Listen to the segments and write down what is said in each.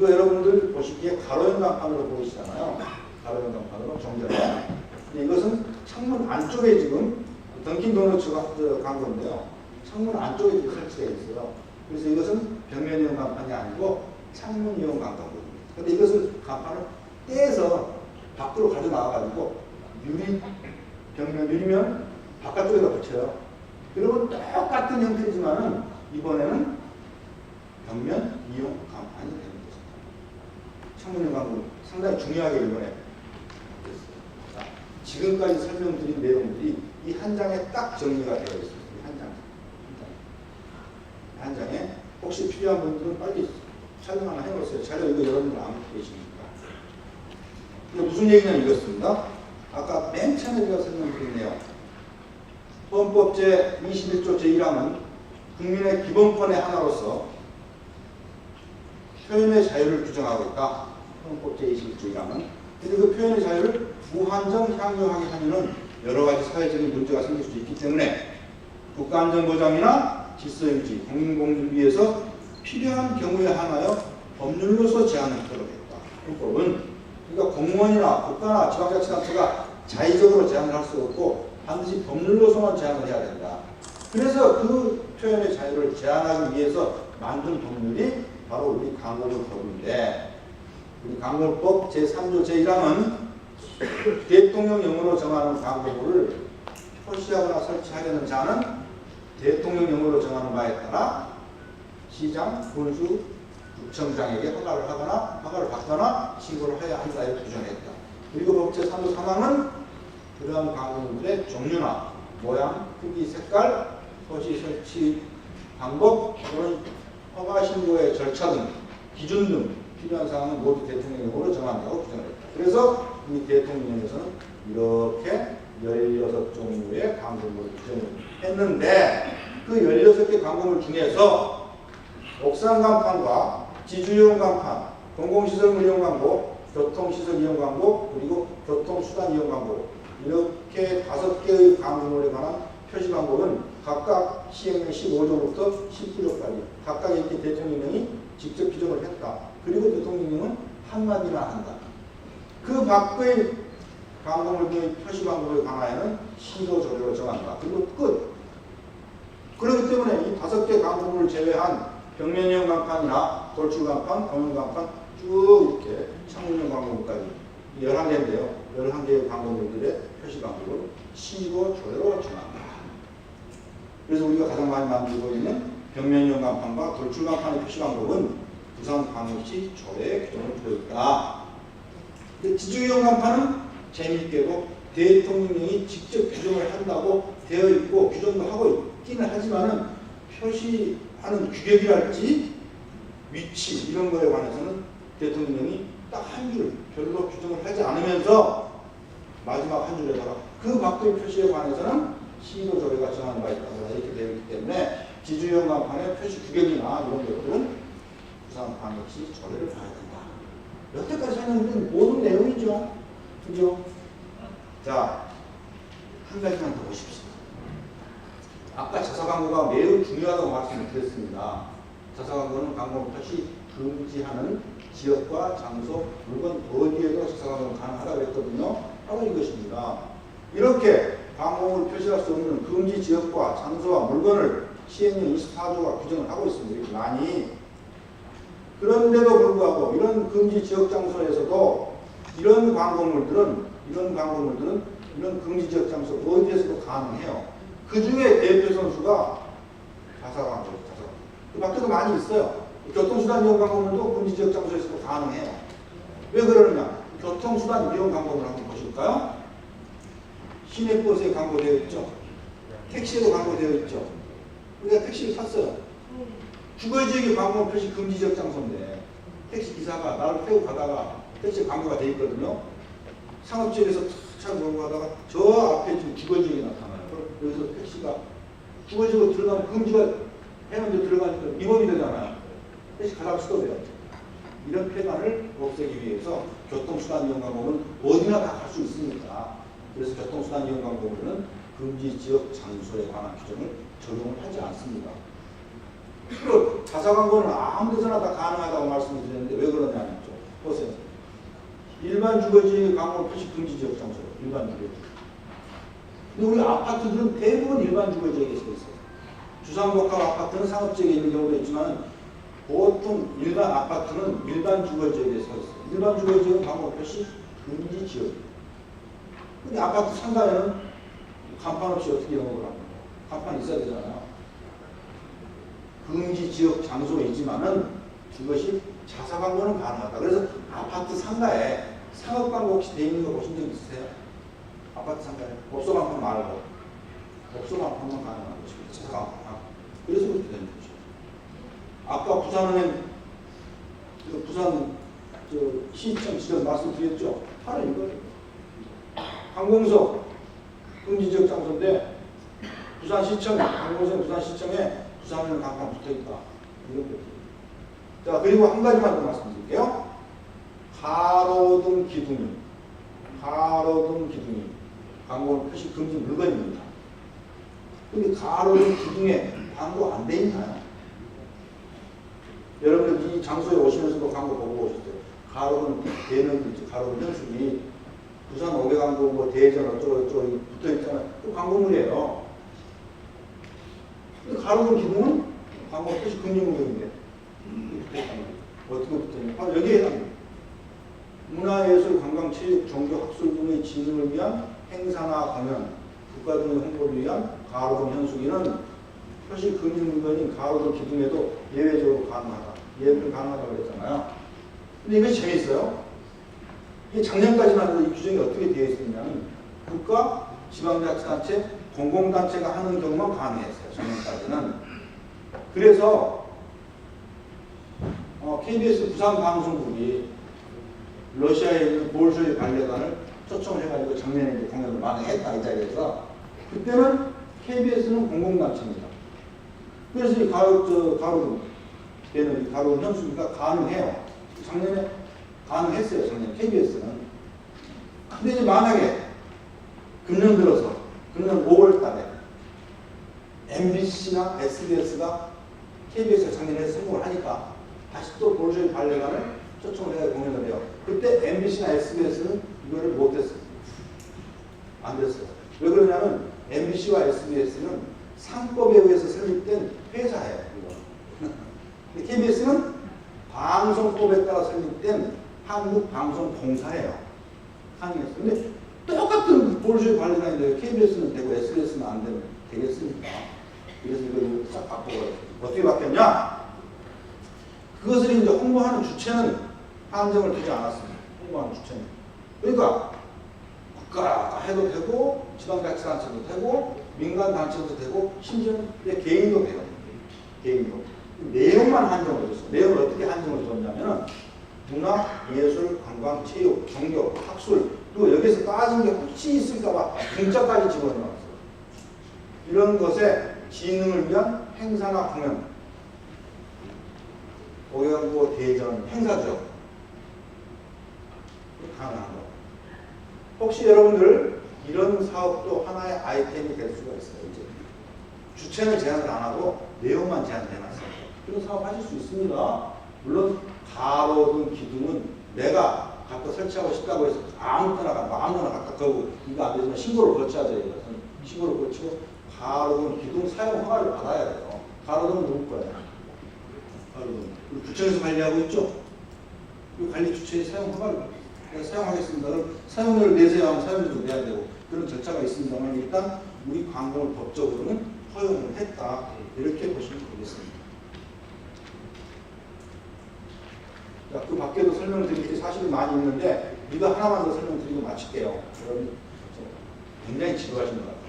이거 여러분들 보시기에 가로형 간판으로 보이시잖아요. 가로형 간판으로 정전화. 근데 이것은 창문 안쪽에 지금 던킨 도너츠가 광고인데요. 창문 안쪽에 설치되어 있어요. 그래서 이것은 벽면이용 간판이 아니고 창문이용 간판거든요. 근데 이것을 간판을 떼서 밖으로 가져 나와가지고 벽면 유리면 바깥쪽에다 붙여요. 그러면 똑같은 형태지만은 이번에는 벽면 이용 간판이 되는 거죠. 창문이용 간판 상당히 중요하게 이번에 됐어요. 자, 지금까지 설명드린 내용들이 이 한 장에 딱 정리가 되어 있습니다. 한 장에 혹시 필요한 분들은 빨리 촬영 하나 해보세요. 촬영 이거 여러분들 안 계십니까? 이거 무슨 얘기냐면 이렇습니다. 아까 맨 처음에 제가 설명드린 내용. 헌법 제21조 제1항은 국민의 기본권의 하나로서 표현의 자유를 규정하고 있다. 헌법 제21조 1항은. 근데 그 표현의 자유를 무한정 향유하게 하면은 여러 가지 사회적인 문제가 생길 수 있기 때문에 국가안전보장이나 질서유지, 공공공주를 위해서 필요한 경우에 한하여 법률로서 제한을 하도록 했다. 헌법은 그러니까 공무원이나 국가나 지방자치단체가 자의적으로 제한을 할 수 없고 반드시 법률로서만 제한을 해야 된다. 그래서 그 표현의 자유를 제한하기 위해서 만든 법률이 바로 우리 광고물법인데 우리 광고물법 제3조 제1항은 대통령령으로 정하는 광고물을 표시하거나 설치하려는 자는 대통령령으로 정하는 바에 따라 시장, 군수, 구청장에게 허가를 하거나 허가를 받거나 신고를 해야 한다고 규정했다. 그리고 법 제3조 3항은 그러한 광고물들의 종류나 모양, 크기, 색깔, 표시 설치 방법 또는 허가 신고의 절차 등 기준 등 필요한 사항은 모두 대통령령으로 정한다고 규정했다. 그래서 이 대통령령에서는 이렇게 16종류의 광고물을 규정을 했는데 그 16개 광고물 중에서 옥상 간판과 지주용 간판, 공공시설 이용 광고, 교통시설 이용 광고, 그리고 교통수단 이용 광고 이렇게 5개의 광고물에 관한 표시 방법은 각각 시행령 15조부터 19조까지 각각 이렇게 대통령령이 직접 규정을 했다. 그리고 대통령령은 한마디나 한다. 그 밖의 광고물의 표시 방법에 관하여는 시도 조례로 정한다. 그리고 끝. 그렇기 때문에 이 5개 광고물을 제외한 벽면형 간판이나 돌출 간판, 공용 간판 쭉 이렇게 창문형 광고물까지 11개인데요. 11개의 광고물들의 표시 방법을 시도 조례로 정한다. 그래서 우리가 가장 많이 만들고 있는 벽면형 간판과 돌출 간판의 표시 방법은 부산광역시 조례에 규정을 두고 있다. 지주용 간판은 재미있게도 대통령령이 직접 규정을 한다고 되어 있고 규정도 하고 있기는 하지만은 표시하는 규격이랄지 위치 이런 거에 관해서는 대통령령이 딱 한 줄 별로 규정을 하지 않으면서 마지막 한 줄에다가 그 밖의 표시에 관해서는 시도 조례가 정하는 바에 따라 이렇게 되어 있기 때문에 지주용 간판의 표시 규격이나 이런 것들은 부산광역시 조례를 봐야 된다. 여태까지 설명드린 모든 내용이죠. 그죠? 자, 한 가지만 더 보십시오. 아까 자사광고가 매우 중요하다고 말씀을 드렸습니다. 자사광고는 광고 표시 금지하는 지역과 장소, 물건 어디에도 자사광고는 가능하다고 했거든요. 바로 이것입니다. 이렇게 광고를 표시할 수 없는 금지 지역과 장소와 물건을 시행령 24조가 규정을 하고 있습니다. 이렇게 많이. 그런데도 불구하고 이런 금지 지역 장소에서도 이런 광고물들은 이런 금지 지역 장소 어디에서도 가능해요. 그 중에 대표 선수가 자사광고. 그 밖에도 많이 있어요. 교통수단 이용 광고물도 금지 지역 장소에서도 가능해요. 왜 그러느냐? 교통수단 이용 광고물 한번 보실까요? 시내버스에 광고되어 있죠. 택시에도 광고되어 있죠. 우리가 택시를 탔어요. 주거지역의 광고 표시 금지 지역 장소인데 택시 기사가 나를 태우고 가다가 택시 광고가 되어 있거든요. 상업지역에서 차 몰고 가다가 저 앞에 지금 주거지역이 나타나요. 여기서 택시가 주거지역으로 들어가면 금지가 해놓은데 들어가니까 위법이 되잖아요. 택시 가다가 스톱해요. 이런 폐단을 없애기 위해서 교통수단 이용 광고는 어디나 다 갈 수 있습니다. 그래서 교통수단 이용 광고는 금지 지역 장소에 관한 규정을 적용을 하지 않습니다. 자사 광고는 아무 데서나 다 가능하다고 말씀을 드렸는데 왜 그러냐? 주거지의 광고 표시 금지 지역 장소. 일반 주거지. 근데 우리 아파트들은 대부분 일반 주거지역에 서 있어요. 주상복합 아파트는 상업지역에 있는 경우도 있지만 보통 일반 아파트는 일반 주거지역에 서 있어요. 일반 주거지역은 광고 표시 금지 지역. 근데 아파트 상가에는 간판 없이 어떻게 영업을 합니까? 간판 있어야 되잖아요. 금지 지역 장소에 있지만은 그것이 자사 광고는 가능하다. 그래서 아파트 상가에 상업 광고 혹시 돼 있는 거 보신 적 있으세요? 아파트 상가에 업소 간판 말고 업소 간판만 가능한 것이죠. 자사 광고. 그래서 그렇게 되는 거죠. 아까 부산은행 부산 시청 지점 말씀드렸죠. 바로 이거예요. 항공석 금지 지역 장소인데 부산시청 항공석 부산시청에 부산은행 간판 붙어있다. 이런 거죠. 자, 그리고 한 가지만 더 말씀드릴게요. 가로등 기둥이 광고 표시 금지 물건입니다. 근데 가로등 기둥에 광고 안 돼 있나요? 여러분들 이 장소에 오시면서도 광고 보고 오셨어요. 가로등 대는 가로등 현수기 부산 5개 광고 뭐 대전 어쩌고 붙어 있잖아요. 그 광고물이에요. 근데 가로등 기둥은 광고 표시 금지 물건인데 어떻게 붙어있냐? 바로 여기에 해당합니다. 문화예술, 관광, 체육, 종교, 학술 등의 진흥을 위한 행사나 공연, 국가 등의 홍보를 위한 가로등 현수기는 표시 금지 물건인 가로등 기둥에도 예외적으로 가능하다. 예외는 가능하다고 그랬잖아요. 근데 이것이 재밌어요. 이게 작년까지만 해도 이 규정이 어떻게 되어 있었냐면 국가, 지방자치단체, 공공단체가 하는 경우만 가능했어요. 작년까지는. 그래서 KBS 부산방송국이 러시아에 있는 볼쇼이 발레단을 초청을 해가지고 작년에 이제 공연을 많이 했다, 이 자리에서. 그때는 KBS는 공공단체입니다. 그래서 이 가로등 현수기가 가능해요. 작년에 가능했어요, 작년에 KBS는. 근데 이제 만약에 금년 들어서, 금년 5월 달에 MBC나 SBS가 KBS가 작년에 성공을 하니까 다시 또 볼쇼이 발레단을 초청을 해야 공연을 해요. 그때 MBC나 SBS는 이거를 못했어요. 안 됐어요. 왜 그러냐면 MBC와 SBS는 상법에 의해서 설립된 회사예요. 근데 KBS는 방송법에 따라 설립된 한국방송공사예요. 항의했어요. 근데 똑같은 볼쇼이 발레단인데 KBS는 되고 SBS는 안 되면 되겠습니까? 그래서 이걸 싹 바꿔버렸어요. 어떻게 바뀌었냐? 그것을 이제 홍보하는 주체는 한정을 두지 않았습니다. 홍보하는 주체는. 그러니까 국가가 해도 되고 지방자치단체도 되고 민간단체도 되고 심지어는 개인도 돼요. 개인도. 내용만 한정을 줬어요. 내용을 어떻게 한정을 줬냐면 문화, 예술, 관광, 체육, 종교, 학술 그리고 여기서 빠진 게 혹시 있을까봐 문자까지 집어넣었어요. 이런 것에 진흥을 위한 행사나 공연 오연고 대전 행사죠. 가능한 거. 혹시 여러분들 이런 사업도 하나의 아이템이 될 수가 있어요. 이제 주체는 제한을 안 하고 내용만 제한을 해놨어요. 그런 사업 하실 수 있습니다. 물론 가로등 기둥은 내가 갖다 설치하고 싶다고 해서 아무나 갖다 거고 이거 안 되지만 신고를 거쳐야죠. 이것은 신고를 거치고 가로등 기둥 사용 허가를 받아야 돼요. 가로등은 누구 거예요? 가로등. 우리 구청에서 관리하고 있죠. 이 관리 주체의 사용 허가를 사용하겠습니다. 그럼 사용료를 내세요 하면 사용료도 내야 되고 그런 절차가 있습니다만 일단 우리 광고를 법적으로는 허용을 했다. 이렇게 보시면 되겠습니다. 자, 그 밖에도 설명을 드릴 게 사실은 많이 있는데 이거 하나만 더 설명드리고 마칠게요. 여러분 굉장히 지루하신 것 같아요.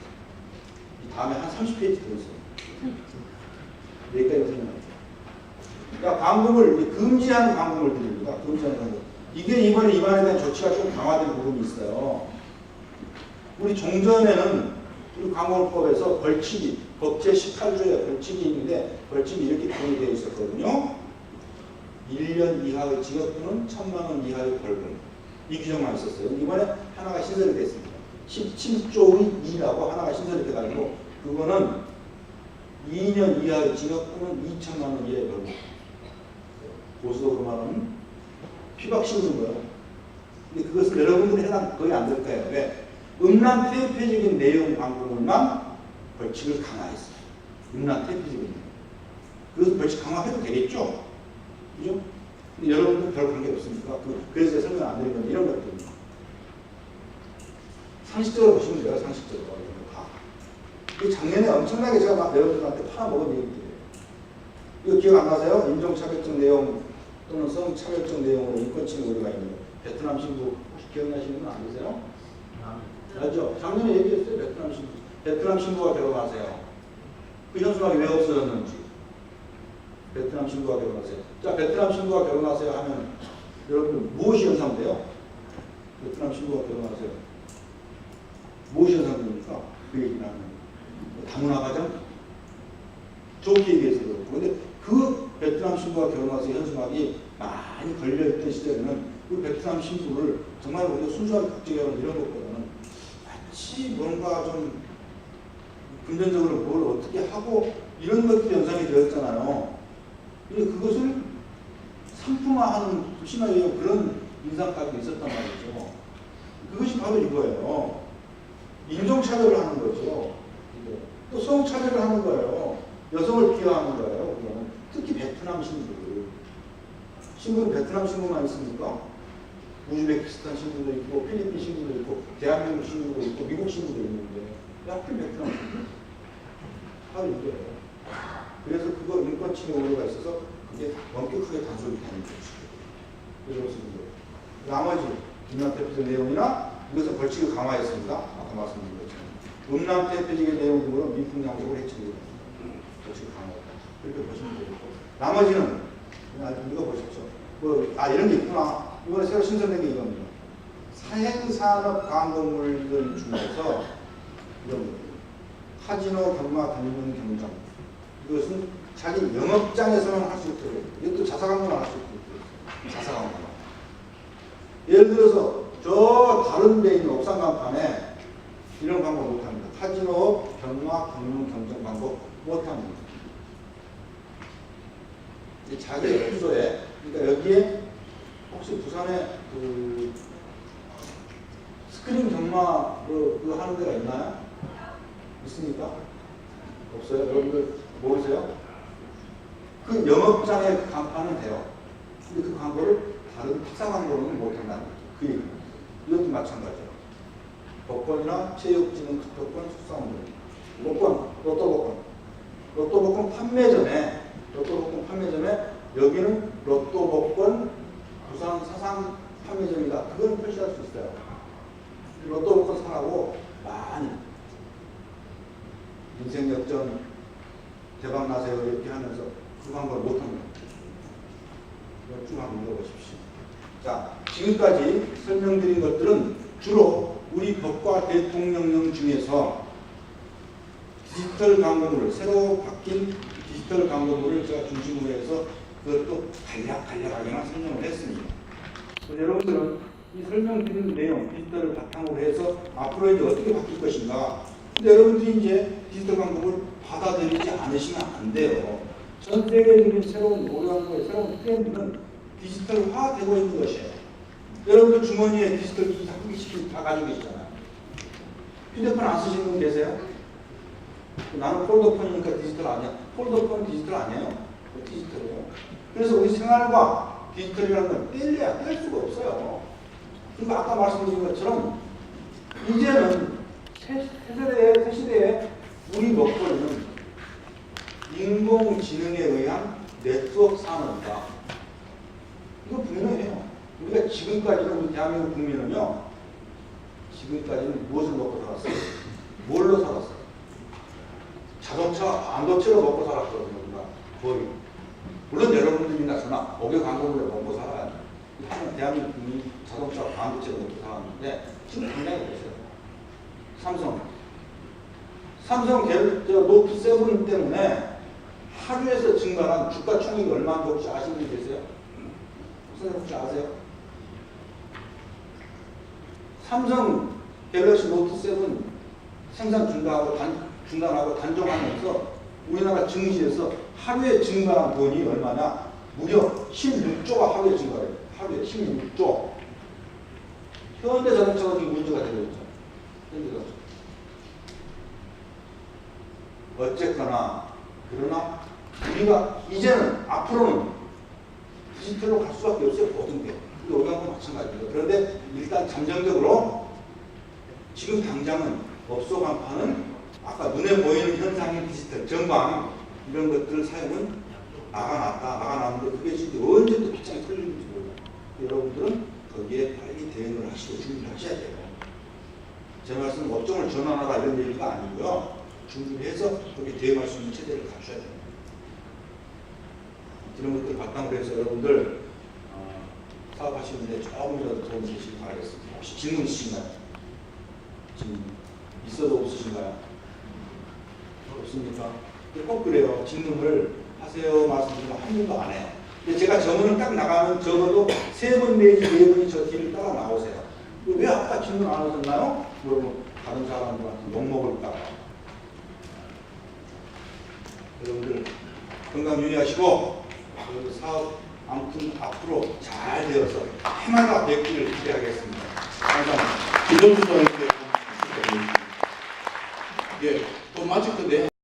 이 다음에 한 30페이지 더 있어요. 여기까지 설명할게요. 그러니까 광고를 금지하는 광고를 드립니다. 금지하는 광고. 이게 이번에 입안에 대한 조치가 좀 강화된 부분이 있어요. 우리 종전에는 우리 광고법에서 벌칙이 법 제18조에 벌칙이 있는데 벌칙이 이렇게 규정이 되어 있었거든요. 1년 이하의 징역 또는 1,000만 원 이하의 벌금. 이 규정만 있었어요. 이번에 하나가 신설이 됐습니다. 17조의 2라고 하나가 신설이 돼가지고 그거는 2년 이하의 징역 또는 2,000만 원 이하의 벌금. 보수적으로 말하면 피박 씌우는 거예요. 근데 그것을 여러분들이 해당 거의 안 될 거예요. 왜? 음란태폐적인 내용 광고물만 벌칙을 강화했어요. 음란태폐적인 내용. 그것을 벌칙 강화해도 되겠죠? 그죠? 근데 여러분들은 별 관계 없으니까 그래서 제가 설명 안 드린 건데 이런 것들 상식적으로 보시면 돼요. 상식적으로 이런 거 다. 작년에 엄청나게 제가 막 여러분들한테 팔아먹은 얘기들이에요. 이거 기억 안 나세요? 인종차별적 내용 또는 성차별적 내용으로 인권침해 우려가 있는 거. 베트남 신부 혹시 기억나시는 분 안 계세요? 맞죠? 작년에 얘기했어요. 베트남 신부. 베트남 신부가 결혼하세요. 그 현수막이 왜 없어졌는지. 베트남 신부가 결혼하세요. 자, 베트남 신부가 결혼하세요 하면 여러분 무엇이 연상돼요? 베트남 신부가 결혼하세요. 무엇이 연상됩니까? 그 얘기는 하면 다문화 가정? 좋게 얘기해서 그렇고. 근데 그 베트남 신부가 결혼하세요 현수막이 많이 걸려있던 시절에는 그 베트남 신부를 정말 우리가 순수하게 국제결혼 이런 것보다는 마치 뭔가 좀 금전적으로 뭘 어떻게 하고 이런 것들이 연상이 되었잖아요. 근데 그것을 상품화하는 심하게 그런 인상까지 있었단 말이죠. 그것이 바로 이거예요. 인종차별을 하는 거죠. 또 성차별을 하는 거예요. 여성을 비하하는 거예요. 특히 베트남 신부를. 신부는 베트남 신부만 있습니까? 우즈베키스탄 신부도 있고 필리핀 신부도 있고 대한민국 신부도 있고 미국 신부도 있는데 하필 베트남 신부? 바로 이거예요. 그래서 그거 인권침해 우려가 있어서 그게 엄격하게 단속이 되는 거죠. 그렇습니다. 나머지 음란태폐적 내용이나 이것은 벌칙을 강화했습니다. 아까 말씀드린 것처럼 음란태폐적의 내용 등으로 미풍양적으로 해치기 벌칙을 강화했다. 그렇게 보시면 되겠고 나머지는 이거 보십시오. 이런 게 있구나. 이번에 새로 신설된 게 이겁니다. 사행산업 광고물들 중에서 이런 거 카지노, 경마, 금융, 경장 이것은 자기 영업장에서만 할 수 있도록 이것도 자사광고만 할 수 있도록 자사광고 예를 들어서 저 다른 데 있는 옥상 간판에 이런 광고 못합니다. 카지노, 경마, 금융, 경장 광고 못합니다. 자기 주소에 그러니까 여기에 혹시 부산에 그 스크린 경마 그거 하는 데가 있나요? 있습니까? 없어요? 여러분들 모르세요? 그 영업장의 그 간판은 돼요. 근데 그 광고를 다른 탁사 광고로는 못한다는 거죠. 그 얘기입니다. 이것도 마찬가지예요. 복권이나 체육진흥 투표권, 수상권, 복권, 로또복권 판매점에 여기는 로또복권 부산 사상 판매점이다. 그건 표시할 수 있어요. 로또복권 사라고 많이 인생 역전 대박 나세요 이렇게 하면서 그 광고를 못합니다. 쭉 한번 읽어보십시오. 자, 지금까지 설명드린 것들은 주로 우리 법과 대통령령 중에서 디지털 광고물을 새로 바뀐 디지털 광고물을 제가 중심으로 해서 그것도 간략하게만 설명을 했습니다. 여러분들은 이 설명드린 내용 디지털을 바탕으로 해서 앞으로 이제 어떻게 바뀔 것인가. 근데 여러분들이 이제 디지털 광고를 받아들이지 않으시면 안 돼요. 전 세계적인 새로운 노래광고의 새로운 트렌드는 디지털화되고 있는 것이에요. 여러분들 주머니에 디지털 기기 한 개씩 다 가지고 계시잖아요. 휴대폰 안 쓰시는 분 계세요? 나는 폴더폰이니까 디지털 아니야. 폴더폰 디지털 아니에요? 디지털이에요. 그래서 우리 생활과 디지털이라는 건 뗄 수가 없어요. 그리고 아까 말씀드린 것처럼 이제는 새 시대에 우리 먹거리는 인공지능에 의한 네트워크 산업이다. 이거 분명해요. 우리가 지금까지는 우리 대한민국 국민은요. 지금까지는 무엇을 먹고 살았어요? 뭘로 살았어요? 자동차, 반도체로 먹고 살았거든요. 우리가 거의. 물론 여러분들이나 저나 목욕 광고물로 먹고 살아요. 하지만 대한민국 국민이 자동차, 반도체로 먹고 살았는데 지금 당장에 보세요. 삼성 노트 7 때문에 하루에서 증가한 주가 총액이 얼마인지 혹시 아시는 분 계세요? 선생님 혹시 아세요? 삼성 갤럭시 노트 7 생산 중단하고 단종하면서 우리나라 증시에서 하루에 증가한 돈이 얼마냐? 무려 16조가 하루에 증가해요. 하루에 16조. 현대자동차가 지금 문제가 되고 있죠. 현대자동차. 어쨌거나 그러나 우리가 이제는 앞으로는 디지털로 갈 수밖에 없어요. 모든 게. 여기하고 마찬가지입니다. 그런데 일단 잠정적으로 지금 당장은 업소 간판은 아까 눈에 보이는 현상인 디지털 전방 이런 것들 사용은 나가놨는데 그게 지금 언제 또 빗장이 털리는지 몰라요. 여러분들은 거기에 빨리 대응을 하시고 준비를 하셔야 돼요. 제 말씀은 업종을 전환하라 이런 얘기가 아니고요. 준비해서 거기에 대응할 수 있는 체제를 갖춰야 돼요. 이런 것들 바탕으로 해서 여러분들 사업하시는데 조금이라도 도움이 되시길 바라겠습니다. 혹시 질문 있으신가요? 질문 있어도 없으신가요? 없습니까? 꼭 그래요. 질문을 하세요 말씀드리면 한 번도 안 해요. 근데 제가 저문을 딱 나가면 적어도 3번 내지 4번이 저 뒤를 따라 나오세요. 왜 아까 질문 안 하셨나요? 물어보면 다른 사람들한테 욕먹을까. 여러분들 건강 유의하시고 사업 아무튼 앞으로 잘 되어서 해마다 뵙기를 기대하겠습니다. 감사합니다. 기존 수정할게요.